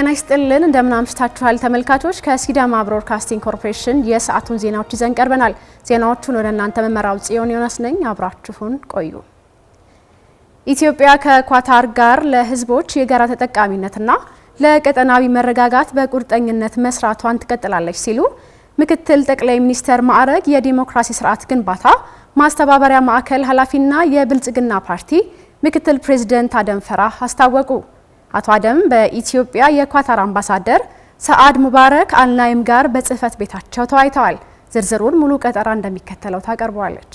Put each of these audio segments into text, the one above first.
ጤና ይስጥልን እንደምን አምሽታችኋል ተመልካቾች። ከሲዳማ ብሮድካስቲንግ ኮርፖሬሽን የሰዓቱን ዜናዎች ይዘን ቀርበናል። ዜናዎቹን ወደ እናንተ መመራው ጽዮን ዮናስ ነኝ። አብራችሁን ቆዩ። ኢትዮጵያ ከኳታር ጋር ለህዝቦች የጋራ ተጠቃሚነትና ለቀጠናዊ መረጋጋት በቁርጠኝነት መስራቷን ትቀጥላለች ሲሉ ምክትል ጠቅላይ ሚኒስትር ማዕረግ የዲሞክራሲ ስርዓት ግንባታ ማስተባበሪያ ማዕከል ኃላፊና የብልጽግና ፓርቲ ምክትል ፕሬዝዳንት አደም ፈራህ አስታወቁ። አቶ አደም በኢትዮጵያ የኳታር አምባሳደር ሰዓድ ሙባረክ አልናይም ጋር በጽህፈት ቤታቸው ተወያይተዋል። ዝርዝሩን ሙሉ ቀጠራ እንደሚከተለው ታቀርበዋለች።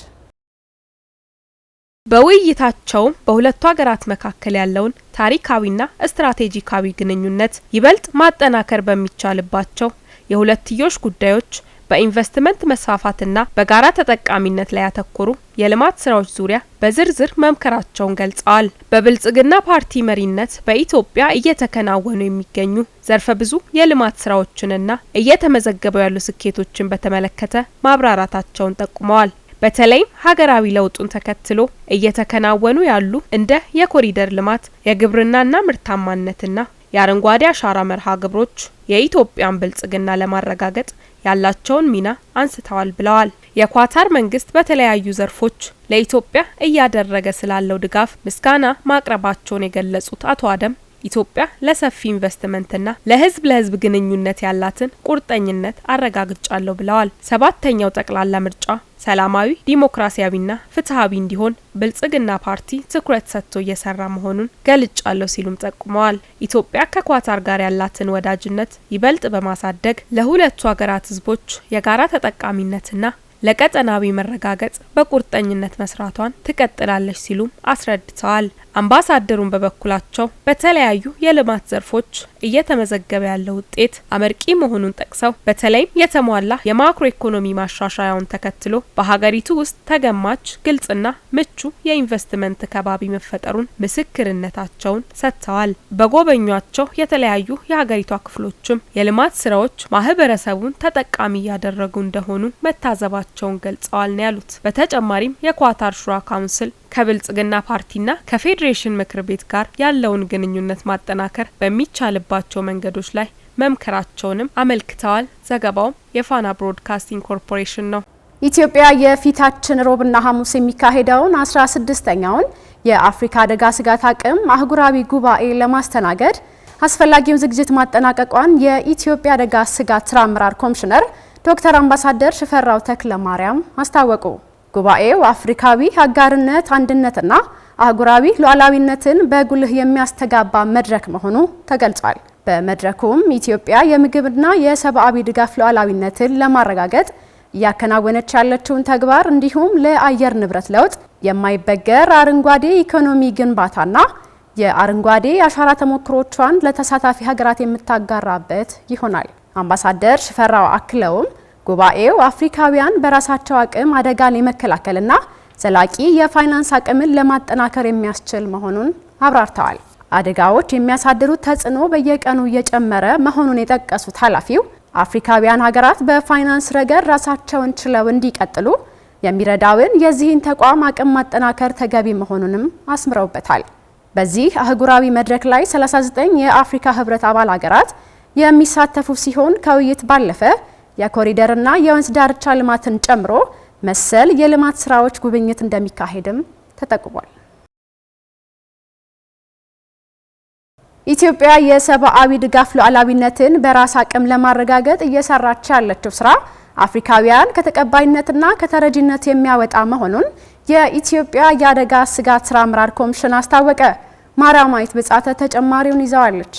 በውይይታቸው በሁለቱ ሀገራት መካከል ያለውን ታሪካዊና ስትራቴጂካዊ ግንኙነት ይበልጥ ማጠናከር በሚቻልባቸው የሁለትዮሽ ጉዳዮች በኢንቨስትመንት መስፋፋትና በጋራ ተጠቃሚነት ላይ ያተኮሩ የልማት ስራዎች ዙሪያ በዝርዝር መምከራቸውን ገልጸዋል። በብልጽግና ፓርቲ መሪነት በኢትዮጵያ እየተከናወኑ የሚገኙ ዘርፈ ብዙ የልማት ስራዎችንና እየተመዘገቡ ያሉ ስኬቶችን በተመለከተ ማብራራታቸውን ጠቁመዋል። በተለይም ሀገራዊ ለውጡን ተከትሎ እየተከናወኑ ያሉ እንደ የኮሪደር ልማት፣ የግብርናና ምርታማነትና የአረንጓዴ አሻራ መርሃ ግብሮች የኢትዮጵያን ብልጽግና ለማረጋገጥ ያላቸውን ሚና አንስተዋል ብለዋል። የኳታር መንግስት በተለያዩ ዘርፎች ለኢትዮጵያ እያደረገ ስላለው ድጋፍ ምስጋና ማቅረባቸውን የገለጹት አቶ አደም ኢትዮጵያ ለሰፊ ኢንቨስትመንትና ለህዝብ ግንኙነት ያላትን ቁርጠኝነት አረጋግጫለሁ ብለዋል። ሰባተኛው ጠቅላላ ምርጫ ሰላማዊ፣ ዲሞክራሲያዊና ፍትሃዊ እንዲሆን ብልጽግና ፓርቲ ትኩረት ሰጥቶ እየሰራ መሆኑን ገልጫለሁ ሲሉም ጠቁመዋል። ኢትዮጵያ ከኳታር ጋር ያላትን ወዳጅነት ይበልጥ በማሳደግ ለሁለቱ ሀገራት ህዝቦች የጋራ ተጠቃሚነትና ለቀጠናዊ መረጋገጥ በቁርጠኝነት መስራቷን ትቀጥላለች ሲሉም አስረድተዋል። አምባሳደሩን በበኩላቸው በተለያዩ የልማት ዘርፎች እየተመዘገበ ያለው ውጤት አመርቂ መሆኑን ጠቅሰው በተለይም የተሟላ የማክሮ ኢኮኖሚ ማሻሻያውን ተከትሎ በሀገሪቱ ውስጥ ተገማች፣ ግልጽና ምቹ የኢንቨስትመንት ከባቢ መፈጠሩን ምስክርነታቸውን ሰጥተዋል። በጎበኟቸው የተለያዩ የሀገሪቷ ክፍሎችም የልማት ስራዎች ማህበረሰቡን ተጠቃሚ እያደረጉ እንደሆኑ መታዘባቸውን ገልጸዋል ነው ያሉት። በተጨማሪም የኳታር ሹራ ካውንስል ከብልጽግና ፓርቲና ከፌዴሬሽን ምክር ቤት ጋር ያለውን ግንኙነት ማጠናከር በሚቻልባቸው መንገዶች ላይ መምከራቸውንም አመልክተዋል። ዘገባውም የፋና ብሮድካስቲንግ ኮርፖሬሽን ነው። ኢትዮጵያ የፊታችን ሮብና ሐሙስ የሚካሄደውን 16ኛውን የአፍሪካ አደጋ ስጋት አቅም አህጉራዊ ጉባኤ ለማስተናገድ አስፈላጊውን ዝግጅት ማጠናቀቋን የኢትዮጵያ አደጋ ስጋት ስራ አመራር ኮሚሽነር ዶክተር አምባሳደር ሽፈራው ተክለማርያም አስታወቁ። ጉባኤው አፍሪካዊ አጋርነት፣ አንድነትና አህጉራዊ ሉዓላዊነትን በጉልህ የሚያስተጋባ መድረክ መሆኑ ተገልጿል። በመድረኩም ኢትዮጵያ የምግብና የሰብአዊ ድጋፍ ሉዓላዊነትን ለማረጋገጥ እያከናወነች ያለችውን ተግባር እንዲሁም ለአየር ንብረት ለውጥ የማይበገር አረንጓዴ ኢኮኖሚ ግንባታና የአረንጓዴ አሻራ ተሞክሮቿን ለተሳታፊ ሀገራት የምታጋራበት ይሆናል። አምባሳደር ሽፈራው አክለውም ጉባኤው አፍሪካውያን በራሳቸው አቅም አደጋን የመከላከልና ዘላቂ የፋይናንስ አቅምን ለማጠናከር የሚያስችል መሆኑን አብራርተዋል። አደጋዎች የሚያሳድሩት ተጽዕኖ በየቀኑ እየጨመረ መሆኑን የጠቀሱት ኃላፊው አፍሪካውያን ሀገራት በፋይናንስ ረገድ ራሳቸውን ችለው እንዲቀጥሉ የሚረዳውን የዚህን ተቋም አቅም ማጠናከር ተገቢ መሆኑንም አስምረውበታል። በዚህ አህጉራዊ መድረክ ላይ 39 የአፍሪካ ህብረት አባል ሀገራት የሚሳተፉ ሲሆን ከውይይት ባለፈ የኮሪደርና የወንዝ ዳርቻ ልማትን ጨምሮ መሰል የልማት ስራዎች ጉብኝት እንደሚካሄድም ተጠቁሟል። ኢትዮጵያ የሰብአዊ ድጋፍ ሉዓላዊነትን በራስ አቅም ለማረጋገጥ እየሰራች ያለችው ስራ አፍሪካውያን ከተቀባይነትና ከተረጂነት የሚያወጣ መሆኑን የኢትዮጵያ የአደጋ ስጋት ስራ አመራር ኮሚሽን አስታወቀ። ማርያማዊት ብጻተ ተጨማሪውን ይዘዋለች።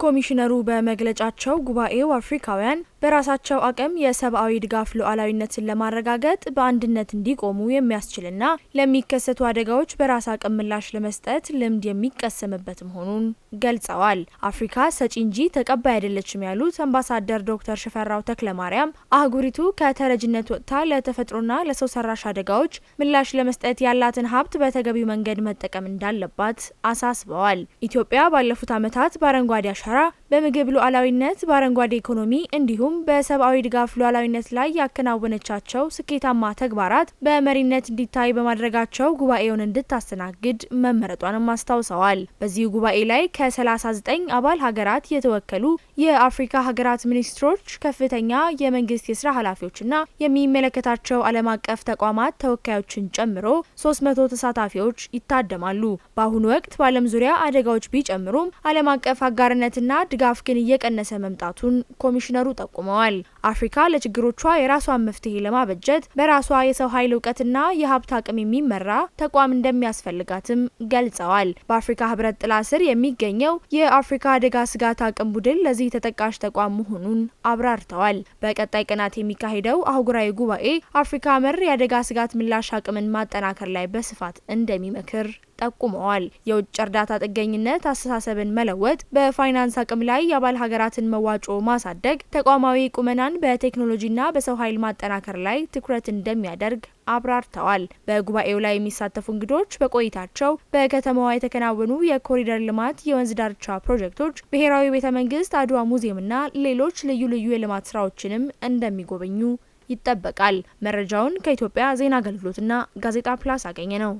ኮሚሽነሩ በመግለጫቸው ጉባኤው አፍሪካውያን በራሳቸው አቅም የሰብአዊ ድጋፍ ሉዓላዊነትን ለማረጋገጥ በአንድነት እንዲቆሙ የሚያስችልና ለሚከሰቱ አደጋዎች በራስ አቅም ምላሽ ለመስጠት ልምድ የሚቀሰምበት መሆኑን ገልጸዋል። አፍሪካ ሰጪ እንጂ ተቀባይ አይደለችም ያሉት አምባሳደር ዶክተር ሽፈራው ተክለማርያም አህጉሪቱ ከተረጅነት ወጥታ ለተፈጥሮና ለሰው ሰራሽ አደጋዎች ምላሽ ለመስጠት ያላትን ሀብት በተገቢው መንገድ መጠቀም እንዳለባት አሳስበዋል። ኢትዮጵያ ባለፉት ዓመታት በአረንጓዴ አሻራ በምግብ ሉዓላዊነት፣ በአረንጓዴ ኢኮኖሚ እንዲሁም በሰብአዊ ድጋፍ ሉዓላዊነት ላይ ያከናወነቻቸው ስኬታማ ተግባራት በመሪነት እንዲታይ በማድረጋቸው ጉባኤውን እንድታስተናግድ መመረጧንም አስታውሰዋል። በዚሁ ጉባኤ ላይ ከ39 አባል ሀገራት የተወከሉ የአፍሪካ ሀገራት ሚኒስትሮች፣ ከፍተኛ የመንግስት የስራ ኃላፊዎችና የሚመለከታቸው ዓለም አቀፍ ተቋማት ተወካዮችን ጨምሮ 300 ተሳታፊዎች ይታደማሉ። በአሁኑ ወቅት በዓለም ዙሪያ አደጋዎች ቢጨምሩም ዓለም አቀፍ አጋርነትና ድጋፍ ግን እየቀነሰ መምጣቱን ኮሚሽነሩ ጠቁመዋል። አፍሪካ ለችግሮቿ የራሷን መፍትሄ ለማበጀት በራሷ የሰው ኃይል እውቀትና የሀብት አቅም የሚመራ ተቋም እንደሚያስፈልጋትም ገልጸዋል። በአፍሪካ ህብረት ጥላ ስር የሚገኘው የአፍሪካ አደጋ ስጋት አቅም ቡድን ለዚህ ተጠቃሽ ተቋም መሆኑን አብራርተዋል። በቀጣይ ቀናት የሚካሄደው አህጉራዊ ጉባኤ አፍሪካ መር የአደጋ ስጋት ምላሽ አቅምን ማጠናከር ላይ በስፋት እንደሚመክር ጠቁመዋል። የውጭ እርዳታ ጥገኝነት አስተሳሰብን መለወጥ፣ በፋይናንስ አቅም ላይ የአባል ሀገራትን መዋጮ ማሳደግ፣ ተቋማዊ ቁመናን በቴክኖሎጂና በሰው ኃይል ማጠናከር ላይ ትኩረት እንደሚያደርግ አብራርተዋል። በጉባኤው ላይ የሚሳተፉ እንግዶች በቆይታቸው በከተማዋ የተከናወኑ የኮሪደር ልማት፣ የወንዝ ዳርቻ ፕሮጀክቶች፣ ብሔራዊ ቤተ መንግስት፣ አድዋ ሙዚየምና ሌሎች ልዩ ልዩ የልማት ስራዎችንም እንደሚጎበኙ ይጠበቃል። መረጃውን ከኢትዮጵያ ዜና አገልግሎትና ጋዜጣ ፕላስ አገኘ ነው።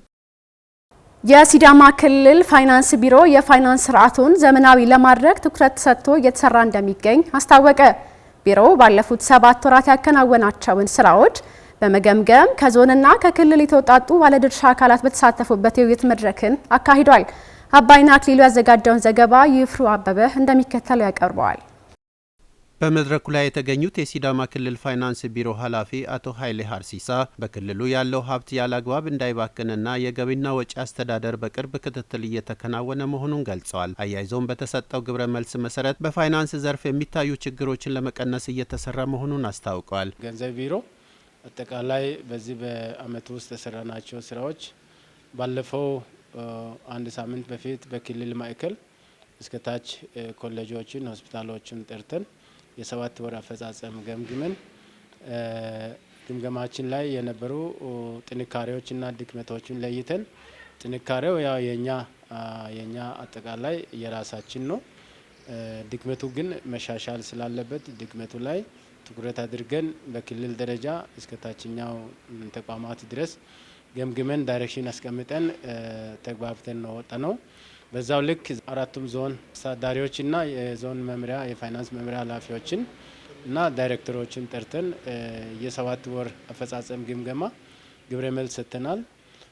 የሲዳማ ክልል ፋይናንስ ቢሮ የፋይናንስ ስርዓቱን ዘመናዊ ለማድረግ ትኩረት ሰጥቶ እየተሰራ እንደሚገኝ አስታወቀ። ቢሮው ባለፉት 7 ወራት ያከናወናቸውን ስራዎች በመገምገም ከዞንና ከክልል የተውጣጡ ባለድርሻ አካላት በተሳተፉበት የውይይት መድረክን አካሂዷል። አባይና አክሊሉ ያዘጋጀውን ዘገባ ይፍሩ አበበ እንደሚከተለው ያቀርበዋል። በመድረኩ ላይ የተገኙት የሲዳማ ክልል ፋይናንስ ቢሮ ኃላፊ አቶ ኃይሌ ሀርሲሳ በክልሉ ያለው ሀብት ያለአግባብ እንዳይባክንና የገቢና ወጪ አስተዳደር በቅርብ ክትትል እየተከናወነ መሆኑን ገልጸዋል። አያይዘውም በተሰጠው ግብረ መልስ መሰረት በፋይናንስ ዘርፍ የሚታዩ ችግሮችን ለመቀነስ እየተሰራ መሆኑን አስታውቀዋል። ገንዘብ ቢሮ አጠቃላይ በዚህ በአመቱ ውስጥ የሰራናቸው ስራዎች ባለፈው አንድ ሳምንት በፊት በክልል ማዕከል እስከ ታች ኮሌጆችን፣ ሆስፒታሎችን ጠርተን የ7 ወር አፈጻጸም ገምግመን ግምገማችን ላይ የነበሩ ጥንካሬዎችና ድክመቶችን ለይተን ጥንካሬው ያው የኛ አጠቃላይ የራሳችን ነው። ድክመቱ ግን መሻሻል ስላለበት ድክመቱ ላይ ትኩረት አድርገን በክልል ደረጃ እስከ ታችኛው ተቋማት ድረስ ገምግመን ዳይሬክሽን አስቀምጠን ተግባብተን ነው ወጣ ነው። በዛው ልክ 4ቱም ዞን አስተዳዳሪዎችና የዞን መምሪያ የፋይናንስ መምሪያ ኃላፊዎችን እና ዳይሬክተሮችን ጠርተን የ7 ወር አፈጻጸም ግምገማ ግብረ መልስ ሰጥተናል።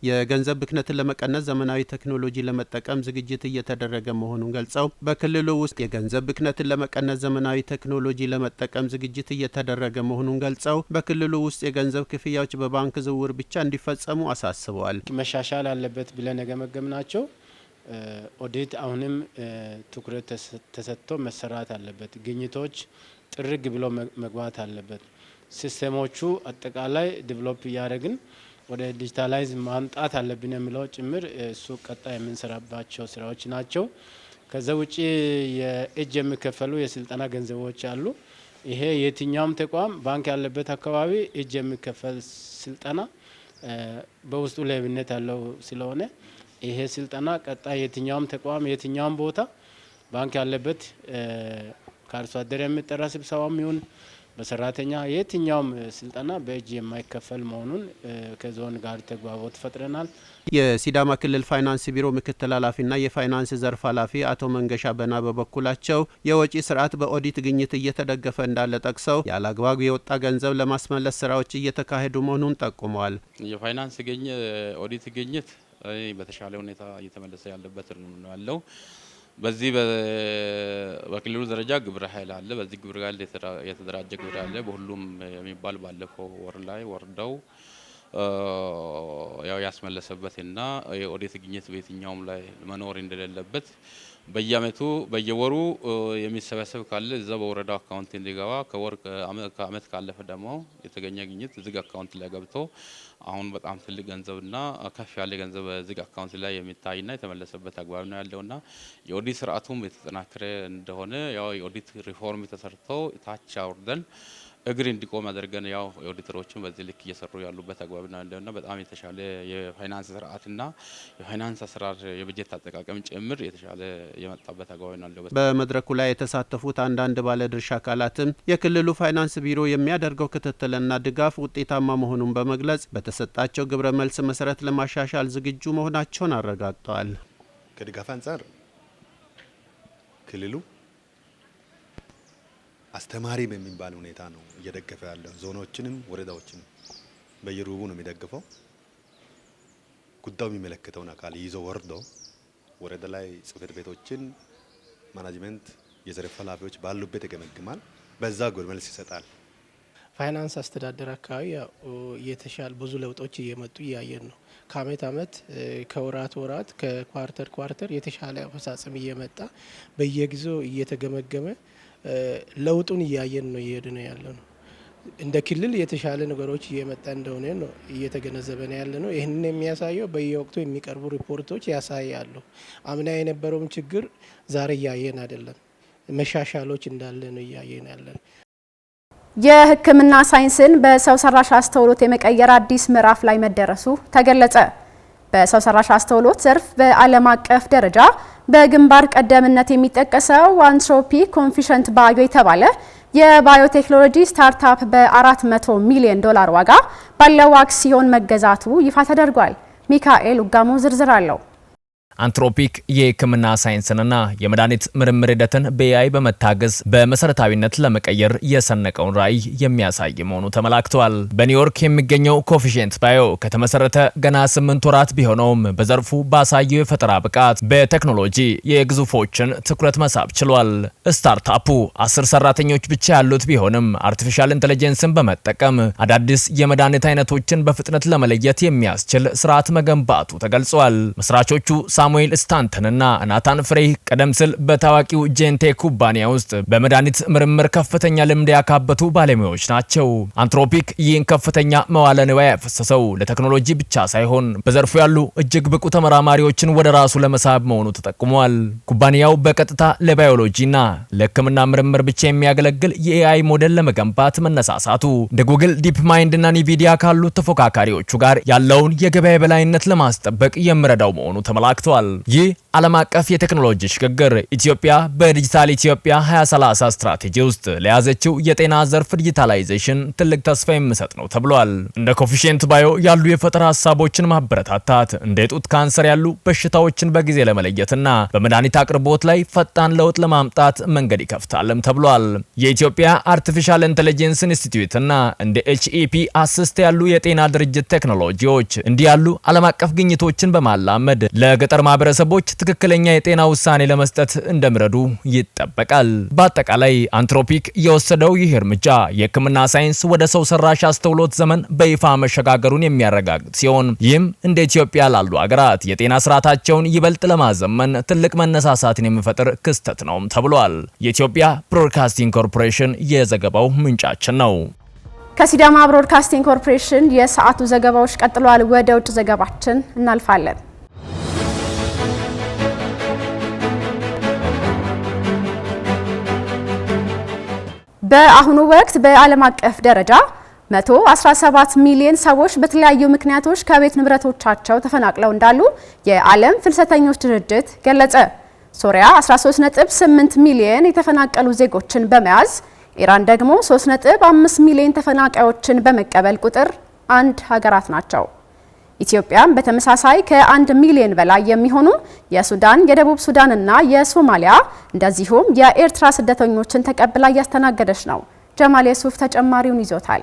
የገንዘብ ብክነትን ለመቀነስ ዘመናዊ ቴክኖሎጂ ለመጠቀም ዝግጅት እየተደረገ መሆኑን ገልጸው በክልሉ ውስጥ የገንዘብ ብክነትን ለመቀነስ ዘመናዊ ቴክኖሎጂ ለመጠቀም ዝግጅት እየተደረገ መሆኑን ገልጸው በክልሉ ውስጥ የገንዘብ ክፍያዎች በባንክ ዝውውር ብቻ እንዲፈጸሙ አሳስበዋል። መሻሻል አለበት ብለን የገመገምናቸው ኦዲት አሁንም ትኩረት ተሰጥቶ መሰራት አለበት። ግኝቶች ጥርግ ብሎ መግባት አለበት። ሲስተሞቹ አጠቃላይ ዲቨሎፕ እያደረግን ወደ ዲጂታላይዝ ማምጣት አለብን የሚለው ጭምር እሱ ቀጣይ የምንሰራባቸው ስራዎች ናቸው። ከዛ ውጪ የእጅ የሚከፈሉ የስልጠና ገንዘቦች አሉ። ይሄ የትኛውም ተቋም ባንክ ያለበት አካባቢ እጅ የሚከፈል ስልጠና በውስጡ ሌብነት ያለው ስለሆነ ይሄ ስልጠና ቀጣይ የትኛውም ተቋም የትኛውም ቦታ ባንክ ያለበት ከአርሶ አደር የሚጠራ ስብሰባም ይሁን በሰራተኛ የትኛውም ስልጠና በእጅ የማይከፈል መሆኑን ከዞን ጋር ተግባቦት ፈጥረናል። የሲዳማ ክልል ፋይናንስ ቢሮ ምክትል ኃላፊና የፋይናንስ ዘርፍ ኃላፊ አቶ መንገሻ በና በበኩላቸው የወጪ ስርዓት በኦዲት ግኝት እየተደገፈ እንዳለ ጠቅሰው ያለአግባብ የወጣ ገንዘብ ለማስመለስ ስራዎች እየተካሄዱ መሆኑን ጠቁመዋል። የፋይናንስ ኦዲት ግኝት በተሻለ ሁኔታ እየተመለሰ ያለበት ነው ያለው። በዚህ በክልሉ ደረጃ ግብረ ኃይል አለ። በዚህ ግብረ ኃይል የተደራጀ ግብረ ኃይል በሁሉም የሚባል ባለፈው ወር ላይ ወርደው ያው ያስመለሰበትና የኦዲት ግኝት በየትኛውም ላይ መኖር እንደሌለበት በየአመቱ በየወሩ የሚሰበሰብ ካለ እዛ በወረዳው አካውንት እንዲገባ ከአመት ካለፈ ደግሞ የተገኘ ግኝት ዝግ አካውንት ላይ ገብቶ አሁን በጣም ትልቅ ገንዘብና ከፍ ያለ ገንዘብ ዝግ አካውንት ላይ የሚታይና የተመለሰበት አግባብ ነው ያለውና የኦዲት ስርዓቱም የተጠናከረ እንደሆነ ያው የኦዲት ሪፎርም ተሰርቶ ታች አውርደን እግር እንዲቆም አድርገን ያው ኦዲተሮችን በዚህ ልክ እየሰሩ ያሉበት አግባብና እንደና በጣም የተሻለ የፋይናንስ ስርዓትና የፋይናንስ አሰራር የበጀት አጠቃቀም ጭምር የተሻለ የመጣበት አግባብና አለው። በመድረኩ ላይ የተሳተፉት አንዳንድ ባለድርሻ አካላትም የክልሉ ፋይናንስ ቢሮ የሚያደርገው ክትትልና ድጋፍ ውጤታማ መሆኑን በመግለጽ በተሰጣቸው ግብረ መልስ መሰረት ለማሻሻል ዝግጁ መሆናቸውን አረጋግጠዋል። ከድጋፍ አንጻር ክልሉ አስተማሪ በሚባል ሁኔታ ነው እየደገፈ ያለው። ዞኖችንም ወረዳዎችንም በየሩቡ ነው የሚደግፈው። ጉዳዩ የሚመለከተውን አካል ይዞ ወርዶ ወረዳ ላይ ጽህፈት ቤቶችን ማናጅመንት የዘርፍ ኃላፊዎች ባሉበት ይገመግማል። በዛ ጎል መልስ ይሰጣል። ፋይናንስ አስተዳደር አካባቢ የተሻለ ብዙ ለውጦች እየመጡ እያየን ነው። ከአመት አመት ከወራት ወራት ከኳርተር ኳርተር የተሻለ አፈጻጸም እየመጣ በየጊዜው እየተገመገመ ለውጡን እያየን ነው እየሄድ ነው ያለ ነው። እንደ ክልል የተሻለ ነገሮች እየመጣ እንደሆነ ነው እየተገነዘበ ነው ያለ ነው። ይህንን የሚያሳየው በየወቅቱ የሚቀርቡ ሪፖርቶች ያሳያሉ። አምና የነበረውም ችግር ዛሬ እያየን አይደለም፣ መሻሻሎች እንዳለ ነው እያየን ያለ ነው። የሕክምና ሳይንስን በሰው ሰራሽ አስተውሎት የመቀየር አዲስ ምዕራፍ ላይ መደረሱ ተገለጸ። በሰው ሰራሽ አስተውሎት ዘርፍ በዓለም አቀፍ ደረጃ በግንባር ቀደምነት የሚጠቀሰው አንትሮፒክ ኮንፊሸንት ባዮ የተባለ የባዮቴክኖሎጂ ስታርታፕ በ400 ሚሊዮን ዶላር ዋጋ ባለው አክሲዮን መገዛቱ ይፋ ተደርጓል። ሚካኤል ውጋሞ ዝርዝር አለው። አንትሮፒክ የሕክምና ሳይንስንና የመድኃኒት ምርምር ሂደትን በኤአይ በመታገዝ በመሰረታዊነት ለመቀየር የሰነቀውን ራዕይ የሚያሳይ መሆኑ ተመላክቷል። በኒውዮርክ የሚገኘው ኮፊሽንት ባዮ ከተመሰረተ ገና 8 ወራት ቢሆነውም በዘርፉ ባሳየው የፈጠራ ብቃት በቴክኖሎጂ የግዙፎችን ትኩረት መሳብ ችሏል። ስታርታፑ 10 ሰራተኞች ብቻ ያሉት ቢሆንም አርቲፊሻል ኢንተለጀንስን በመጠቀም አዳዲስ የመድኃኒት አይነቶችን በፍጥነት ለመለየት የሚያስችል ስርዓት መገንባቱ ተገልጿል። መስራቾቹ ሳሙኤል ስታንተንና ናታን ፍሬ ቀደም ሲል በታዋቂው ጄንቴክ ኩባንያ ውስጥ በመድኃኒት ምርምር ከፍተኛ ልምድ ያካበቱ ባለሙያዎች ናቸው። አንትሮፒክ ይህን ከፍተኛ መዋለ ንዋይ ያፈሰሰው ለቴክኖሎጂ ብቻ ሳይሆን በዘርፉ ያሉ እጅግ ብቁ ተመራማሪዎችን ወደ ራሱ ለመሳብ መሆኑ ተጠቁሟል። ኩባንያው በቀጥታ ለባዮሎጂና ለሕክምና ምርምር ብቻ የሚያገለግል የኤአይ ሞዴል ለመገንባት መነሳሳቱ እንደ ጉግል፣ ዲፕ ማይንድ እና ኒቪዲያ ካሉ ተፎካካሪዎቹ ጋር ያለውን የገበያ በላይነት ለማስጠበቅ የሚረዳው መሆኑ ተመላክቷል። ይህ ዓለም አቀፍ የቴክኖሎጂ ሽግግር ኢትዮጵያ በዲጂታል ኢትዮጵያ 2030 ስትራቴጂ ውስጥ ለያዘችው የጤና ዘርፍ ዲጂታላይዜሽን ትልቅ ተስፋ የሚሰጥ ነው ተብሏል። እንደ ኮፊሽንት ባዮ ያሉ የፈጠራ ሀሳቦችን ማበረታታት እንደ ጡት ካንሰር ያሉ በሽታዎችን በጊዜ ለመለየትና በመድኃኒት አቅርቦት ላይ ፈጣን ለውጥ ለማምጣት መንገድ ይከፍታልም ተብሏል። የኢትዮጵያ አርቲፊሻል ኢንተለጀንስ ኢንስቲትዩት እና እንደ ኤችኢፒ አሲስት ያሉ የጤና ድርጅት ቴክኖሎጂዎች እንዲህ ያሉ ዓለም አቀፍ ግኝቶችን በማላመድ ለገጠር ማህበረሰቦች ትክክለኛ የጤና ውሳኔ ለመስጠት እንደሚረዱ ይጠበቃል። በአጠቃላይ አንትሮፒክ የወሰደው ይህ እርምጃ የሕክምና ሳይንስ ወደ ሰው ሰራሽ አስተውሎት ዘመን በይፋ መሸጋገሩን የሚያረጋግጥ ሲሆን ይህም እንደ ኢትዮጵያ ላሉ ሀገራት የጤና ስርዓታቸውን ይበልጥ ለማዘመን ትልቅ መነሳሳትን የሚፈጥር ክስተት ነው ተብሏል። የኢትዮጵያ ብሮድካስቲንግ ኮርፖሬሽን የዘገባው ምንጫችን ነው። ከሲዳማ ብሮድካስቲንግ ኮርፖሬሽን የሰዓቱ ዘገባዎች ቀጥለዋል። ወደ ውጭ ዘገባችን እናልፋለን። በአሁኑ ወቅት በዓለም አቀፍ ደረጃ 117 ሚሊዮን ሰዎች በተለያዩ ምክንያቶች ከቤት ንብረቶቻቸው ተፈናቅለው እንዳሉ የዓለም ፍልሰተኞች ድርጅት ገለጸ። ሶሪያ 13.8 ሚሊዮን የተፈናቀሉ ዜጎችን በመያዝ ኢራን ደግሞ 3.5 ሚሊዮን ተፈናቃዮችን በመቀበል ቁጥር 1 ሀገራት ናቸው። ኢትዮጵያም በተመሳሳይ ከ1 ሚሊዮን በላይ የሚሆኑ የሱዳን፣ የደቡብ ሱዳንና የሶማሊያ እንደዚሁም የኤርትራ ስደተኞችን ተቀብላ እያስተናገደች ነው። ጀማል የሱፍ ተጨማሪውን ይዞታል።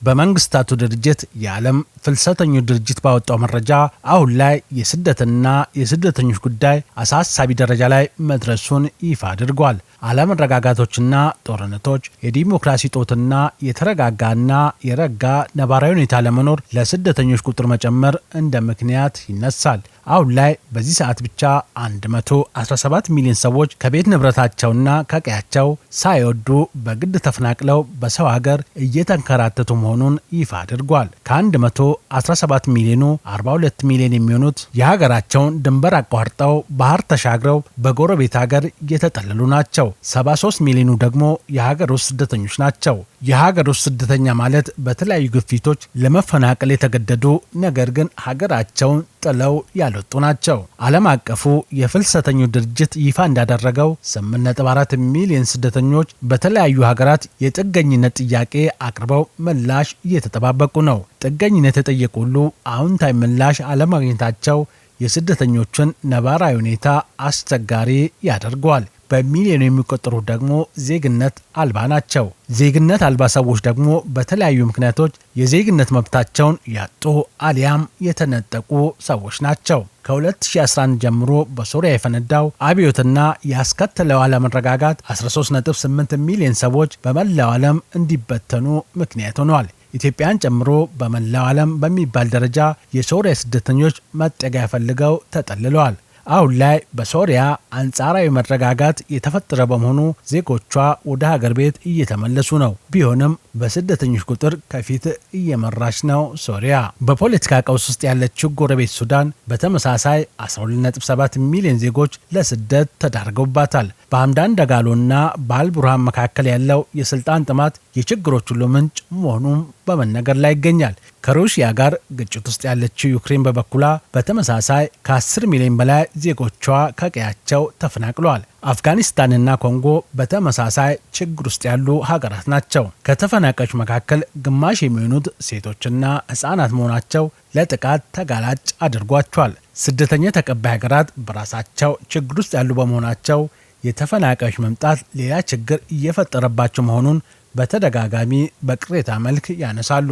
በመንግስታቱ ድርጅት የዓለም ፍልሰተኞች ድርጅት ባወጣው መረጃ አሁን ላይ የስደትና የስደተኞች ጉዳይ አሳሳቢ ደረጃ ላይ መድረሱን ይፋ አድርጓል። አለመረጋጋቶችና ጦርነቶች፣ የዲሞክራሲ ጦትና የተረጋጋና የረጋ ነባራዊ ሁኔታ ለመኖር ለስደተኞች ቁጥር መጨመር እንደ ምክንያት ይነሳል። አሁን ላይ በዚህ ሰዓት ብቻ 117 ሚሊዮን ሰዎች ከቤት ንብረታቸውና ከቀያቸው ሳይወዱ በግድ ተፈናቅለው በሰው ሀገር እየተንከራተቱ መሆኑን ይፋ አድርጓል። ከ117 ሚሊዮኑ 42 ሚሊዮን የሚሆኑት የሀገራቸውን ድንበር አቋርጠው ባህር ተሻግረው በጎረቤት ሀገር እየተጠለሉ ናቸው። 73 ሚሊዮኑ ደግሞ የሀገር ውስጥ ስደተኞች ናቸው። የሀገር ውስጥ ስደተኛ ማለት በተለያዩ ግፊቶች ለመፈናቀል የተገደዱ ነገር ግን ሀገራቸውን ጥለው ያልወጡ ናቸው። ዓለም አቀፉ የፍልሰተኞች ድርጅት ይፋ እንዳደረገው 8.4 ሚሊዮን ስደተኞች በተለያዩ ሀገራት የጥገኝነት ጥያቄ አቅርበው ምላሽ እየተጠባበቁ ነው። ጥገኝነት የጠየቁ ሁሉ አዎንታዊ ምላሽ አለማግኘታቸው የስደተኞችን ነባራዊ ሁኔታ አስቸጋሪ ያደርገዋል። በሚሊዮን የሚቆጠሩ ደግሞ ዜግነት አልባ ናቸው። ዜግነት አልባ ሰዎች ደግሞ በተለያዩ ምክንያቶች የዜግነት መብታቸውን ያጡ አሊያም የተነጠቁ ሰዎች ናቸው። ከ2011 ጀምሮ በሶሪያ የፈነዳው አብዮትና ያስከተለው አለመረጋጋት 13.8 ሚሊዮን ሰዎች በመላው ዓለም እንዲበተኑ ምክንያት ሆኗል። ኢትዮጵያን ጨምሮ በመላው ዓለም በሚባል ደረጃ የሶሪያ ስደተኞች መጠለያ ፈልገው ተጠልለዋል። አሁን ላይ በሶሪያ አንጻራዊ መረጋጋት የተፈጠረ በመሆኑ ዜጎቿ ወደ ሀገር ቤት እየተመለሱ ነው። ቢሆንም በስደተኞች ቁጥር ከፊት እየመራች ነው ሶሪያ። በፖለቲካ ቀውስ ውስጥ ያለችው ጎረቤት ሱዳን በተመሳሳይ 12.7 ሚሊዮን ዜጎች ለስደት ተዳርገውባታል። በሐምዳን ዳጋሎና በአልቡርሃን መካከል ያለው የስልጣን ጥማት የችግሮች ሁሉ ምንጭ መሆኑም በመነገር ላይ ይገኛል። ከሩሲያ ጋር ግጭት ውስጥ ያለችው ዩክሬን በበኩሏ በተመሳሳይ ከ10 ሚሊዮን በላይ ዜጎቿ ከቀያቸው ተፈናቅለዋል። አፍጋኒስታንና ኮንጎ በተመሳሳይ ችግር ውስጥ ያሉ ሀገራት ናቸው። ከተፈናቃዮች መካከል ግማሽ የሚሆኑት ሴቶችና ሕፃናት መሆናቸው ለጥቃት ተጋላጭ አድርጓቸዋል። ስደተኛ ተቀባይ ሀገራት በራሳቸው ችግር ውስጥ ያሉ በመሆናቸው የተፈናቃዮች መምጣት ሌላ ችግር እየፈጠረባቸው መሆኑን በተደጋጋሚ በቅሬታ መልክ ያነሳሉ።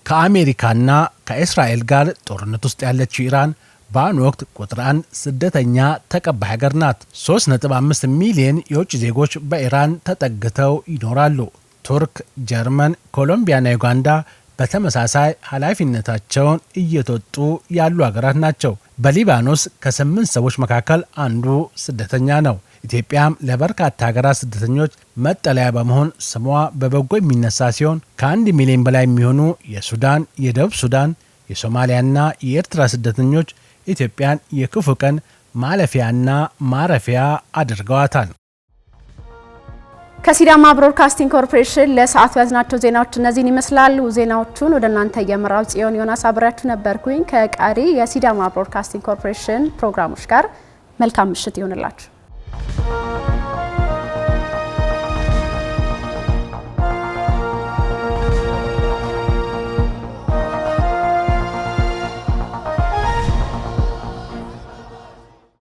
ከአሜሪካና ከእስራኤል ጋር ጦርነት ውስጥ ያለችው ኢራን በአሁኑ ወቅት ቁጥር 1 ስደተኛ ተቀባይ ሀገር ናት። 3.5 ሚሊዮን የውጭ ዜጎች በኢራን ተጠግተው ይኖራሉ። ቱርክ፣ ጀርመን፣ ኮሎምቢያና ዩጋንዳ በተመሳሳይ ኃላፊነታቸውን እየተወጡ ያሉ ሀገራት ናቸው። በሊባኖስ ከ8 ሰዎች መካከል አንዱ ስደተኛ ነው። ኢትዮጵያም ለበርካታ ሀገራት ስደተኞች መጠለያ በመሆን ስሟ በበጎ የሚነሳ ሲሆን ከ1 ሚሊዮን በላይ የሚሆኑ የሱዳን፣ የደቡብ ሱዳን፣ የሶማሊያና የኤርትራ ስደተኞች ኢትዮጵያን የክፉ ቀን ማለፊያና ማረፊያ አድርገዋታል። ከሲዳማ ብሮድካስቲንግ ኮርፖሬሽን ለሰዓቱ ያዝናቸው ዜናዎች እነዚህን ይመስላሉ። ዜናዎቹን ወደ እናንተ እየመራው ጽዮን ዮናስ አብሬያችሁ ነበርኩኝ። ከቀሪ የሲዳማ ብሮድካስቲንግ ኮርፖሬሽን ፕሮግራሞች ጋር መልካም ምሽት ይሁንላችሁ።